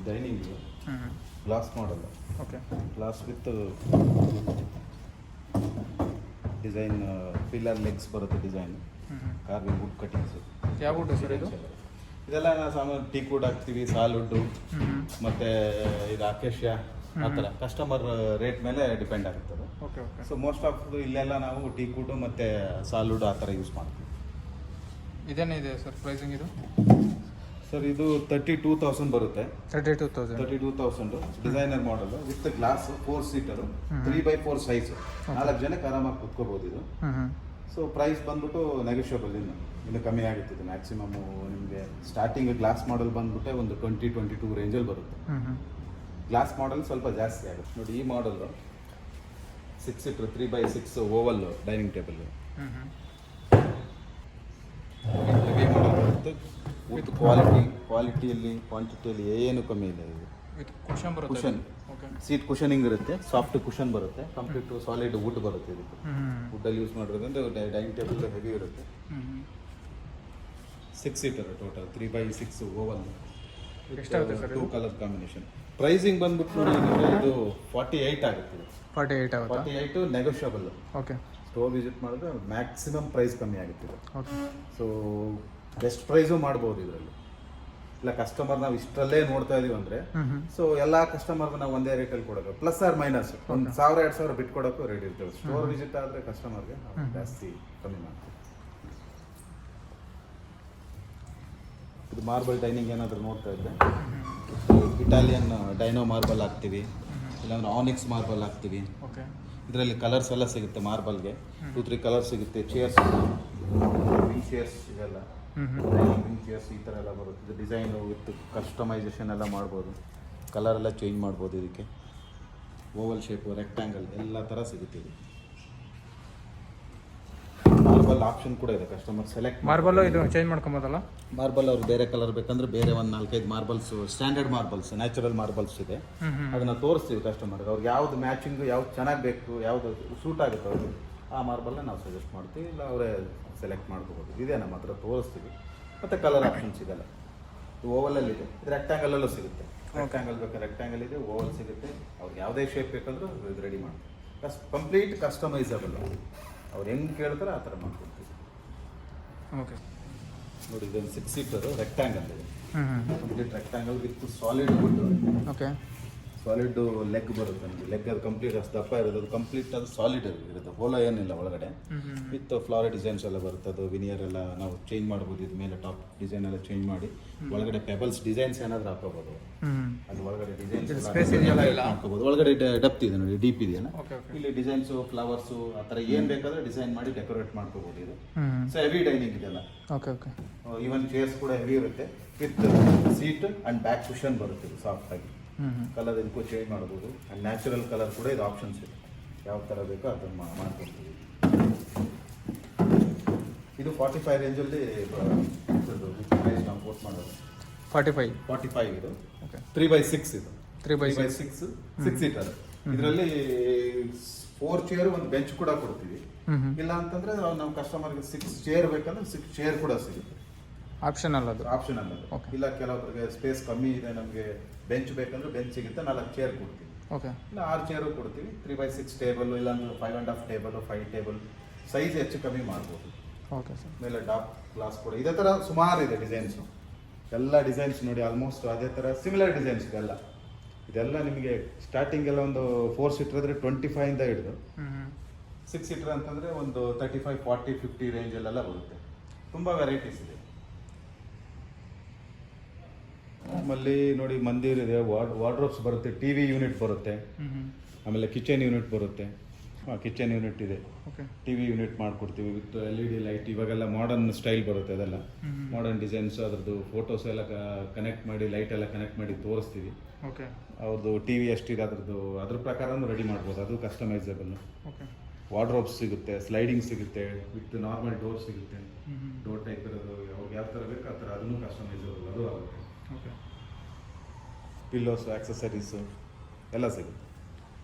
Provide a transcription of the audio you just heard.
Dining glass ಮಾಡಲ್ಲ. Okay, glass with design pillar legs ಬರುತ್ತೆ design, carving wood cuttings. ಯಾವ wood sir ಇದು? ಇದೆಲ್ಲ ನಾವು ಸಾಮಾನ್ಯ ಟೀಕ್ ವುಡ್ ಹಾಕ್ತೀವಿ, ಸಾಲ್ವುಡ್ಡು ಮತ್ತು ಇದು ಅಕೇಶಿಯಾ, ಆ ಥರ ಕಸ್ಟಮರ್ ರೇಟ್ ಮೇಲೆ ಡಿಪೆಂಡ್ ಆಗುತ್ತದೆ. Okay okay. So most of ಇಲ್ಲೆಲ್ಲ ನಾವು ಟೀಕ್ ವುಡ್ಡು ಮತ್ತು ಸಾಲ್ವುಡ್ ಆ ಥರ ಯೂಸ್ ಮಾಡ್ತೀವಿ. ಇದೇನಿದೆ ಸರ್ ಪ್ರೈಸಿಂಗ್ ಇದು? ಸರ್ ಇದು 32,000 ಬರುತ್ತೆ. 32,000 designer model with glass, 4 seater, 3x4 size, 4 ಜನಕ್ಕೆ ಆರಾಮಾಗಿ ಕುತ್ಕೋಬೋದು ಇದು. ಸೊ ಪ್ರೈಸ್ ಬಂದ್ಬಿಟ್ಟು ನೆಗೋಷಿಯಬಲ್, ಇನ್ನು ಕಮ್ಮಿ ಆಗುತ್ತೆ. ಇದು ಮ್ಯಾಕ್ಸಿಮಮ್ ನಿಮಗೆ ಸ್ಟಾರ್ಟಿಂಗ್ ಗ್ಲಾಸ್ ಮಾಡಲ್ ಬಂದ್ಬಿಟ್ಟೆ ಒಂದು 20-22 ರೇಂಜಲ್ಲಿ ಬರುತ್ತೆ. ಗ್ಲಾಸ್ ಮಾಡಲ್ ಸ್ವಲ್ಪ ಜಾಸ್ತಿ ಆಗುತ್ತೆ. ನೋಡಿ ಈ ಮಾಡಲ್ 6 seater 3x6 Oval dining table, heavy model ಬರುತ್ತೆ. ವಿತ್ ಕ್ವಾಲಿಟಿಯಲ್ಲಿ ಕ್ವಾಂಟಿಟಿಯಲ್ಲಿ ಏನು ಕಮ್ಮಿ ಇಲ್ಲ. ಇದು ಕುಷನ್, ಸೀಟ್ ಕುಷನಿಂಗ್ ಇರುತ್ತೆ, ಸಾಫ್ಟ್ ಕುಷನ್ ಬರುತ್ತೆ, ಕಂಪ್ಲೀಟ್ ಸಾಲಿಡ್ ವುಡ್ ಬರುತ್ತೆ. ಇದಕ್ಕೆ ವುಡ್ಡಲ್ಲಿ ಯೂಸ್ ಮಾಡಿರೋದ್ರಿಂದ ಡೈನಿಂಗ್ ಟೇಬಲ್ ಹೆವಿ ಇರುತ್ತೆ. 6 seater total 3x6 Oval, 2 colour combination. Pricing ಬಂದ್ಬಿಟ್ಟು ನೋಡಿ ಇದು 48 ಆಗುತ್ತೆ. 48 ನೆಗೋಷಿಯಬಲ್. ಓಕೆ, ಸ್ಟೋರ್ ವಿಸಿಟ್ ಮಾಡಿದ್ರೆ ಮ್ಯಾಕ್ಸಿಮಮ್ ಪ್ರೈಸ್ ಕಮ್ಮಿ ಆಗುತ್ತೆ. ಸೊ ಬೆಸ್ಟ್ ಪ್ರೈಸು ಮಾಡ್ಬೋದು ಇದರಲ್ಲಿ. ಇಲ್ಲ ಕಸ್ಟಮರ್ ನಾವು ಇಷ್ಟರಲ್ಲೇ ನೋಡ್ತಾ ಇದೀವಿ ಅಂದರೆ, ಸೊ ಎಲ್ಲ ಕಸ್ಟಮರ್ಗೆ ನಾವು ಒಂದೇ ರೇಟಲ್ಲಿ ಕೊಡೋದು, ಪ್ಲಸ್ ಆರ್ ಮೈನಸ್ 1,000-2,000 ಬಿಟ್ಕೊಡೋಕ್ಕೂ ರೆಡಿ ಇರ್ತೇವೆ. ಸ್ಟೋರ್ ವಿಸಿಟ್ ಆದರೆ ಕಸ್ಟಮರ್ಗೆ ಜಾಸ್ತಿ ಕಮ್ಮಿ ಮಾಡ್ತೀವಿ. ಇದು ಮಾರ್ಬಲ್ ಡೈನಿಂಗ್ ಏನಾದರೂ ನೋಡ್ತಾ ಇದ್ದರೆ, ಇಟಾಲಿಯನ್ ಡೈನೋ ಮಾರ್ಬಲ್ ಹಾಕ್ತೀವಿ, ಇಲ್ಲಾಂದ್ರೆ ಆನಿಕ್ಸ್ ಮಾರ್ಬಲ್ ಹಾಕ್ತೀವಿ. ಇದರಲ್ಲಿ ಕಲರ್ಸ್ ಎಲ್ಲ ಸಿಗುತ್ತೆ. ಮಾರ್ಬಲ್ಗೆ 2-3 ಕಲರ್ಸ್ ಸಿಗುತ್ತೆ. ಚೇರ್ಸ್, ವಿಂಗ್ ಚೇರ್ಸ್ ಇದೆಲ್ಲ, ವಿಂಗ್ ಚೇರ್ಸ್ ಈ ಥರ ಎಲ್ಲ ಬರುತ್ತೆ. ಇದು ಡಿಸೈನು ವಿತ್ ಕಸ್ಟಮೈಸೇಷನ್ ಎಲ್ಲ ಮಾಡ್ಬೋದು, ಕಲರ್ ಎಲ್ಲ ಚೇಂಜ್ ಮಾಡ್ಬೋದು. ಇದಕ್ಕೆ ಓವಲ್ ಶೇಪು, ರೆಕ್ಟ್ಯಾಂಗಲ್ ಎಲ್ಲ ಥರ ಸಿಗುತ್ತೆ. ಇದು ಮಾರ್ಬಲ್ ಆಪ್ಷನ್ ಕೂಡ ಇದೆ, ಕಸ್ಟಮರ್ ಸೆಲೆಕ್ಟ್ ಮಾರ್ಬಲ್ ಇದು ಚೇಂಜ್ ಮಾಡ್ಕೊಬೋದಲ್ಲ. ಮಾರ್ಬಲ್ ಅವ್ರು ಬೇರೆ ಕಲರ್ ಬೇಕಂದ್ರೆ ಬೇರೆ ಒಂದು 4-5 marbles, standard marbles, natural marbles ಇದೆ, ಅದನ್ನು ತೋರಿಸ್ತೀವಿ ಕಸ್ಟಮರ್ಗೆ. ಅವ್ರಿಗೆ ಯಾವ್ದು ಮ್ಯಾಚಿಂಗ್, ಯಾವ್ದು ಚೆನ್ನಾಗಿ ಬೇಕು, ಯಾವ್ದು ಸೂಟ್ ಆಗುತ್ತೆ ಅವ್ರಿಗೆ, ಆ ಮಾರ್ಬಲ್ನ ನಾವು ಸಜೆಸ್ಟ್ ಮಾಡ್ತೀವಿ. ಇಲ್ಲ ಅವರೇ ಸೆಲೆಕ್ಟ್ ಮಾಡ್ಕೋಬೋದು. ಇದೇ ನಮ್ಮ ಹತ್ರ ತೋರಿಸ್ತೀವಿ. ಮತ್ತು ಕಲರ್ ಆಪ್ಷನ್ಸ್ ಇದೆಲ್ಲ ಓವಲಲ್ಲಿ ಇದೆ. ಇದು ರೆಕ್ಟ್ಯಾಂಗಲಲ್ಲೂ ಸಿಗುತ್ತೆ. ರೆಕ್ಟ್ಯಾಂಗಲ್ ಬೇಕಾದ್ರೆ ರೆಕ್ಟ್ಯಾಂಗಲ್ ಇದೆ, ಓವಲ್ ಸಿಗುತ್ತೆ. ಅವ್ರಿಗೆ ಯಾವುದೇ ಶೇಪ್ ಬೇಕಂದ್ರೂ ಇದು ರೆಡಿ ಮಾಡ್ತೀವಿ. ಕಂಪ್ಲೀಟ್ ಕಸ್ಟಮೈಸಬಲ್, ಅವ್ರು ಹೆಂಗೆ ಕೇಳ್ತಾರೆ ಆ ಥರ ಮಾಡ್ಕೊಡ್ತೀವಿ. ಓಕೆ, ನೋಡಿ ಇದೊಂದು 6 ಸೀಟರು ರೆಕ್ಟ್ಯಾಂಗಲ್ ಇದೆ, complete rectangle with solid wood. Okay, solid leg ಬರುತ್ತೆ. ನಮಗೆ ಲೆಗ್ ಅದು ಕಂಪ್ಲೀಟ್ ಅಷ್ಟು ದಪ್ಪ ಇರೋದು, ಅದು ಕಂಪ್ಲೀಟ್ ಅದು ಸಾಲಿಡ್ ಇರುತ್ತೆ, ಹೋಲ ಏನಿಲ್ಲ ಒಳಗಡೆ. ವಿತ್ ಫ್ಲವರ್ ಡಿಸೈನ್ಸ್ ಎಲ್ಲ ಬರುತ್ತೆ. ಅದು ವಿನಿಯರ್ ಎಲ್ಲ ನಾವು ಚೇಂಜ್ ಮಾಡ್ಬೋದು. ಇದು ಮೇಲೆ ಟಾಪ್ ಡಿಸೈನ್ ಎಲ್ಲ ಚೇಂಜ್ ಮಾಡಿ ಒಳಗಡೆ ಪೆಬಲ್ಸ್ ಡಿಸೈನ್ಸ್ ಏನಾದರೂ ಹಾಕೋಬೋದು. ಅದು ಒಳಗಡೆ ಡಿಸೈನ್ಸ್ ಹಾಕೋಬೋದು. ಒಳಗಡೆ ಡಪ್ತ್ ಇದೆ ನೋಡಿ, ಡೀಪ್ ಇದೆಯಲ್ಲ, ಇಲ್ಲಿ ಡಿಸೈನ್ಸು, ಫ್ಲವರ್ಸು ಆ ಥರ ಏನು ಬೇಕಾದ್ರೆ ಡಿಸೈನ್ ಮಾಡಿ ಡೆಕೋರೇಟ್ ಮಾಡ್ಕೋಬೋದು. ಇದು ಸೊ ಹೆವಿ ಡೈನಿಂಗ್ ಇದೆಲ್ಲ. ಈವನ್ ಚೇರ್ಸ್ ಕೂಡ ಹೆವಿ ಇರುತ್ತೆ. With seat and back cushion ಬರುತ್ತೆ. ಇದು ಸಾಫ್ಟಾಗಿ ಕಲರ್ ಇದಕ್ಕೂ ಚೇಂಜ್ ಮಾಡ್ಬೋದು. ಆ್ಯಂಡ್ ನ್ಯಾಚುರಲ್ ಕಲರ್ ಕೂಡ ಇದು ಆಪ್ಷನ್ಸ್ ಇದೆ, ಯಾವ ಥರ ಬೇಕೋ ಅದನ್ನು ಮಾಡ್ಕೊಡ್ತೀವಿ. ಇದು 45 ರೇಂಜಲ್ಲಿ ಪ್ರೈಸ್ ನಾವು ಕೋಟ್ ಮಾಡೋದು. 45 ಇದು 3x6 ಇದು 3x6 6 ಸೀಟರ್. ಇದರಲ್ಲಿ 4 ಚೇರ್ ಒಂದು ಬೆಂಚ್ ಕೂಡ ಕೊಡ್ತೀವಿ. ಇಲ್ಲ ಅಂತಂದ್ರೆ ನಾವು ಕಸ್ಟಮರ್ಗೆ 6 ಚೇರ್ ಬೇಕಂದ್ರೆ 6 ಚೇರ್ ಕೂಡ ಸಿಗುತ್ತೆ. ಆಪ್ಷನಲ್ ಅದು. ಇಲ್ಲ ಕೆಲವೊಬ್ಬರಿಗೆ ಸ್ಪೇಸ್ ಕಮ್ಮಿ ಇದೆ, ನಮಗೆ ಬೆಂಚ್ ಬೇಕಂದ್ರೆ ಬೆಂಚ್ ಸಿಗುತ್ತೆ, 4 ಚೇರ್ ಕೊಡ್ತೀವಿ. ಇಲ್ಲ 6 ಚೇರು ಕೊಡ್ತೀವಿ. 3x6 ಟೇಬಲ್, ಇಲ್ಲಾಂದ್ರೆ 5.5 ಟೇಬಲ್, 5 ಟೇಬಲ್ ಸೈಜ್ ಹೆಚ್ಚು ಕಮ್ಮಿ ಮಾಡ್ಬೋದು. ಮೇಲೆ ಟಾಪ್ ಗ್ಲಾಸ್ ಕೂಡ ಇದೇ ಥರ ಸುಮಾರು ಇದೆ ಡಿಸೈನ್ಸು. ಎಲ್ಲ ಡಿಸೈನ್ಸ್ ನೋಡಿ ಆಲ್ಮೋಸ್ಟ್ ಅದೇ ಥರ ಸಿಮಿಲರ್ ಡಿಸೈನ್ಸ್ ಇದೆಲ್ಲ ನಿಮಗೆ ಸ್ಟಾರ್ಟಿಂಗ್ ಎಲ್ಲ ಒಂದು 4 ಸೀಟರ್ ಆದರೆ 25 ಇಂದ ಹಿಡಿದು 6 ಸೀಟರ್ ಅಂತಂದರೆ ಒಂದು 35, 40, 50 ರೇಂಜಲ್ಲೆಲ್ಲ ಬರುತ್ತೆ. ತುಂಬ ವೆರೈಟೀಸ್ ಇದೆ. ನಮ್ಮಲ್ಲಿ ನೋಡಿ ಮಂದಿರ್ ಇದೆ, ವಾರ್ಡ್ರೋಬ್ಸ್ ಬರುತ್ತೆ, ಟಿವಿ ಯೂನಿಟ್ ಬರುತ್ತೆ, ಆಮೇಲೆ ಕಿಚನ್ ಯೂನಿಟ್ ಬರುತ್ತೆ. ಕಿಚನ್ ಯೂನಿಟ್ ಇದೆ, ಟಿವಿ ಯೂನಿಟ್ ಮಾಡ್ಕೊಡ್ತೀವಿ ವಿತ್ LED ಲೈಟ್. ಇವಾಗೆಲ್ಲ ಮಾಡರ್ನ್ ಸ್ಟೈಲ್ ಬರುತ್ತೆ, ಅದೆಲ್ಲ ಮಾಡರ್ನ್ ಡಿಸೈನ್ಸ್. ಅದ್ರದ್ದು ಫೋಟೋಸ್ ಎಲ್ಲ ಕನೆಕ್ಟ್ ಮಾಡಿ, ಲೈಟ್ ಎಲ್ಲ ಕನೆಕ್ಟ್ ಮಾಡಿ ತೋರಿಸ್ತೀವಿ. ಅವ್ರದ್ದು ಟಿವಿ ಎಷ್ಟಿದೆ ಅದ್ರ ಪ್ರಕಾರನೂ ರೆಡಿ ಮಾಡ್ಬೋದು. ಅದು ಕಸ್ಟಮೈಸಬಲ್. ವಾರ್ಡ್ರೋಬ್ಸ್ ಸಿಗುತ್ತೆ, ಸ್ಲೈಡಿಂಗ್ ಸಿಗುತ್ತೆ, ವಿತ್ ನಾರ್ಮಲ್ ಡೋರ್ ಸಿಗುತ್ತೆ. ಡೋರ್ ಟೈಪ್ ಇರೋದು ಅವ್ರಿಗೆ ಯಾವ ಥರ ಬೇಕು ಆ ಥರ ಅದನ್ನು ಕಸ್ಟಮೈಸಬಲ್ ಅದು ಆಗುತ್ತೆ. ಪಿಲ್ಲೋಸು, ಆಕ್ಸೆಸರೀಸು ಎಲ್ಲ ಸಿಗುತ್ತೆ.